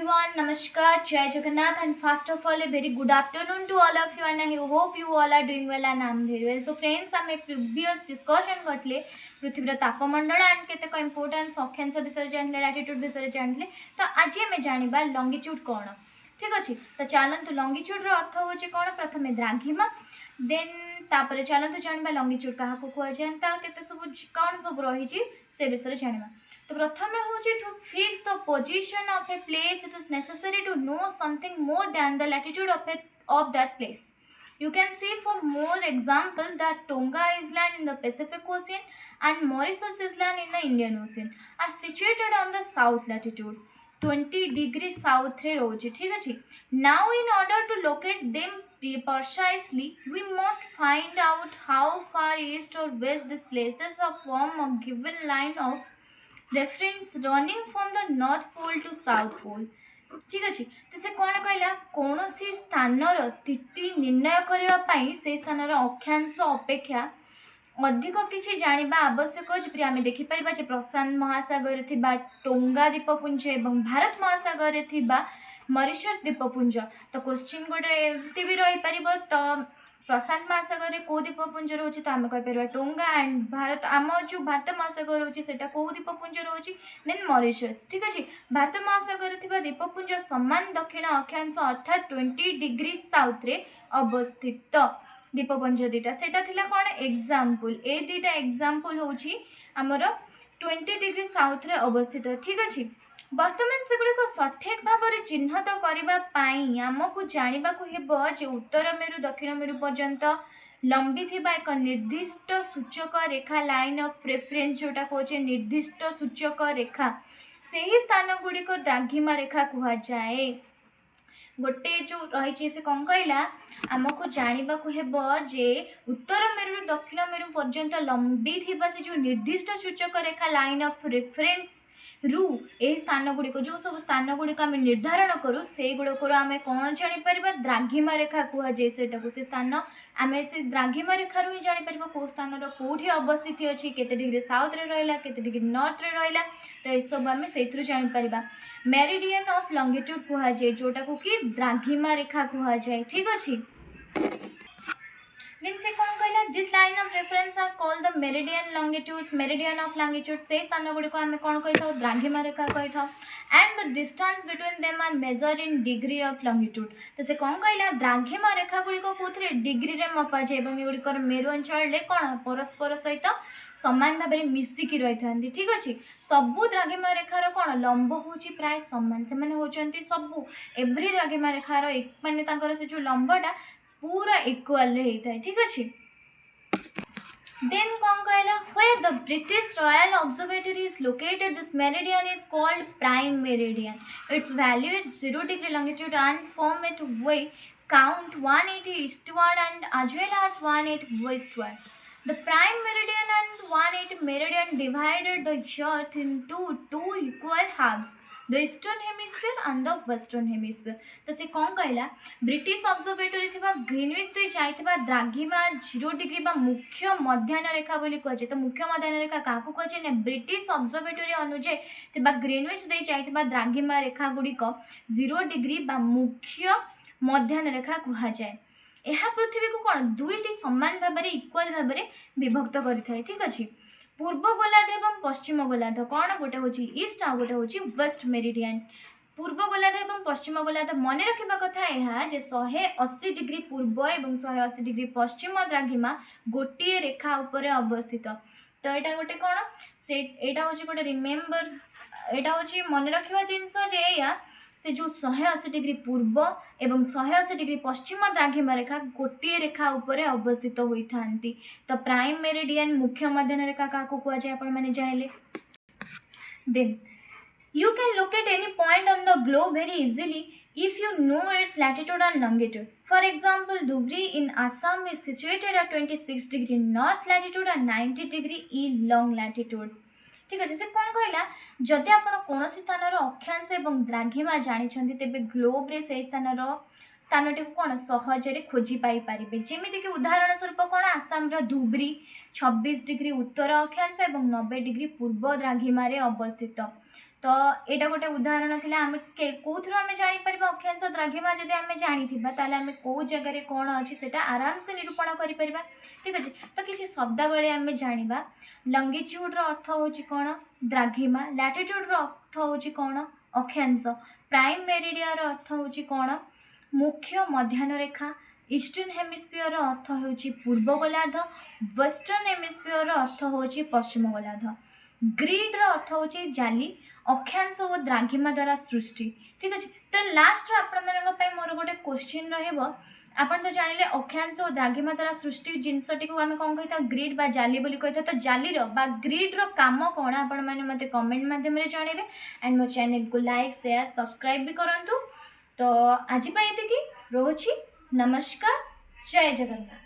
everyone, Namaskar, Jai Jagannath, and first of all, a very good afternoon to all of you, and I hope you all are doing well, and I am very well. So, friends, आम previous discussion करले पृथ्वीर तापमंडल and केतेक importance अक्षांश विषय जानले latitude विषय जानले तो आज आम जानिबा लॉन्गिट्यूड कौन ठीक अच्छे तो चलतु लॉन्गिट्यूड अर्थ हूँ कौन प्रथम द्राघिमा देन तापर चलतु जाना लॉन्गिट्यूड क्या कहुए केते सब कौन सब रही से विषय जाना तो प्रथम हूँ to fix the position of a place it is necessary to know something more than the latitude of that place. You can see for more example that Tonga Island in the Pacific Ocean and Mauritius Island in the Indian Ocean are situated on the south latitude 20 degrees south रे रोचे ठीक अच्छे. Now in order to locate them precisely we must find out how far east or west these places are from a given line of reference running from the north pole to south pole. ठीक अच्छे तो से कौन कहला कौन सी स्थानर स्थिति निर्णय करने से स्थानर अक्षांश अपेक्षा अधिक किसी जाना आवश्यक जपरी आम देखिपर प्रशांत महासागर टोंगा द्वीपपुंज और भारत महासागर मॉरिशस द्वीपपुंज तो क्वेश्चन गोटे एमती भी रही पार तो प्रशांत महासागर में कौ द्वीपपुंज रोचे तो आम कहीपर टोंगा एंड भारत आम जो भारत महासागर रोचे से कौ द्वीपपुंज रोचे देन मॉरिशस ठीक अच्छे. भारत महासागर द्वीपपुंज समान दक्षिण अक्षांश अर्थात 20 डिग्री साउथ रे अवस्थित द्वीपपुंज दुईटा से कौन एग्जाम्पल ए दुईटा एग्जाम्पल हूँ आमर 20 डिग्री साउथ रे अवस्थित ठीक अच्छे. बर्तमान सेगुड़िक सठिक भाव में चिन्हित करने आमको जानवा जो उत्तर मेरु दक्षिण मेरु पर्यंत लंबी थी एक निर्दिष्ट सूचक रेखा लाइन ऑफ रेफरेंस जोटा कहे निर्दिष्ट सूचक रेखा से ही स्थान गुड़िक द्राघिमा रेखा कहुए. गोटे जो रही से कौन कहला आमको जानवा जे उत्तर मेरु दक्षिण मेरु पर्यंत लंबी थी से जो निर्दिष्ट सूचक रेखा लाइन ऑफ रेफरेंस रु ए स्थान गुड़िक जो सब स्थान गुड़िक आम निर्धारण करूँ से गुड़क आम कौन जापर द्राघिमा रेखा कहुए से स्थान आम से द्राघिमा रेखार ही जापर कौ स्थान कौटी अवस्थित अच्छी केते डिग्री साउथ रे रहा केते डिग्री नॉर्थ रे रहा तो यह सब आम से जापर. मेरिडियन ऑफ लॉन्गिट्यूड कहुए जोटा को कि द्राघिमा रेखा कहुए ठीक अच्छे. Then से कौन कहला this line of reference are called the meridian of longitude से स्थान गुड़िक आम कौन कही था द्राघिमा रेखा कही था and the distance between them are measure in degree of longitude. तो से कौन कहला द्राघिमा रेखा गुड़िक कौन डिग्री रे मपा जाए एगुड़िकर मेरु अंचल कौन परस्पर सहित सामान भाव में मिसिकी रही था ठीक अच्छे. सबू द्राघिमा रेखार कौन लंब हूँ प्राय सामान से होती सबू एव्री द्राघिमा रेखार मानने से जो लंबटा पूरा इक्वल होता है ठीक अच्छे. देन कौन कहला where the British Royal Observatory is located this meridian is called prime meridian. Its value at 0 degree longitude and form at way count 180 eastward and as well as 180 westward. The prime meridian and 180 meridian divided the earth into two equal halves, the eastern hemisphere and the western hemisphere. तो से कौन कहला British observatory थिबा Greenwich दे जाइथिबा द्राघिमा 0 degree बा मुख्य मध्याह्न रेखा बोली कहे तो मुख्य मध्याह्न रेखा काकू कहे ने ब्रिटिश ऑब्जर्वेटरी अनुसार थिबा ग्रीनविच दे जाइथिबा द्राघिमा रेखा गुड़िक 0 डिग्री बा मुख्य मध्याह्न रेखा कहा जाए. यह पृथ्वी को कौन दुईटी समान भाव में इक्वल भाव में विभक्त करें ठीक अच्छे. पूर्व गोलार्ध एवं पश्चिम गोलार्ध कौन गोटे हूँ ईस्ट आ गोटे हूँ वेस्ट मेरिडियन. पूर्व गोलार्ध एवं पश्चिम गोलार्ध मन रखा कथा यह 180 डिग्री पूर्व और 180 डिग्री पश्चिम द्राघिमा गोटे रेखा उपर अवस्थित. तो यहाँ गोटे कौन से यहाँ हूँ गोटे रिमेम्बर यहाँ हूँ मन रखा जिनस से जो 180 डिग्री पूर्व एवं 180 डिग्री पश्चिम द्राघिमा रेखा गोटे रेखा उपर अवस्थित होता. तो प्राइम मेरिडियन मुख्य मध्याह्न रेखा क्या कहुए आप जानिले. Then you can locate any point on the globe very easily if you know its latitude and longitude. For example, Dhubri in Assam is situated at 26 degree north latitude and 90 degree east long latitude. ठीक अच्छे से कौन कहला जदि आप कौन स्थान अक्षांश और द्राघिमा जानी तेज ग्लोब रे से स्थानटी को कौन सहजरे खोजी पाई पारे जमीक उदाहरण स्वरूप कौन आसाम धुबरी 26 डिग्री उत्तर अक्षांश और 90 डिग्री पूर्व द्राघिमा अवस्थित. तो एटा गोटे उदाहरण थिला आमे कोथरो आमे जानि परबा अक्षांश द्राघिमा जदि आमे जानि थिबा ताले आमे को जगह रे कोन अछि सेटा आराम से निरूपण करि परिबा। ठीक अछि, तो किछि शब्दावली आमे जानिबा। लंगिट्यूड रो अर्थ होछि कोन द्राघिमा, लैटिट्यूड रो अर्थ होछि कोन अक्षांश, प्राइम मेरिडियन रो अर्थ होछि कोन मुख्य मध्याह्न रेखा, ईस्टर्न हेमिस्फीयर रो अर्थ होछि पूर्व गोलार्ध, वेस्टर्न हेमिस्फीयर रो अर्थ होछि पश्चिम गोलार्ध। ग्रिड रो अर्थ होछि जाली, अक्षांश और द्राघिमा द्वारा सृष्टि। ठीक अछि, तो लास्ट आपण मानक पय मोर गोटे क्वेश्चन रहइबो। आपण तो जानिले अक्षांश और द्राघिमा द्वारा सृष्टि जिनसटी को आमे कोन कहिता ग्रिड बा जाली बोली कहिता। तो जाली रो बा ग्रिड रो काम कोन आपण माने मते कमेंट माध्यम रे जणेबे। एंड मो चैनल को लाइक शेयर सब्सक्राइब भी करंतु। तो आज पय एतिकी रोछि। नमस्कार, जय जगन्नाथ।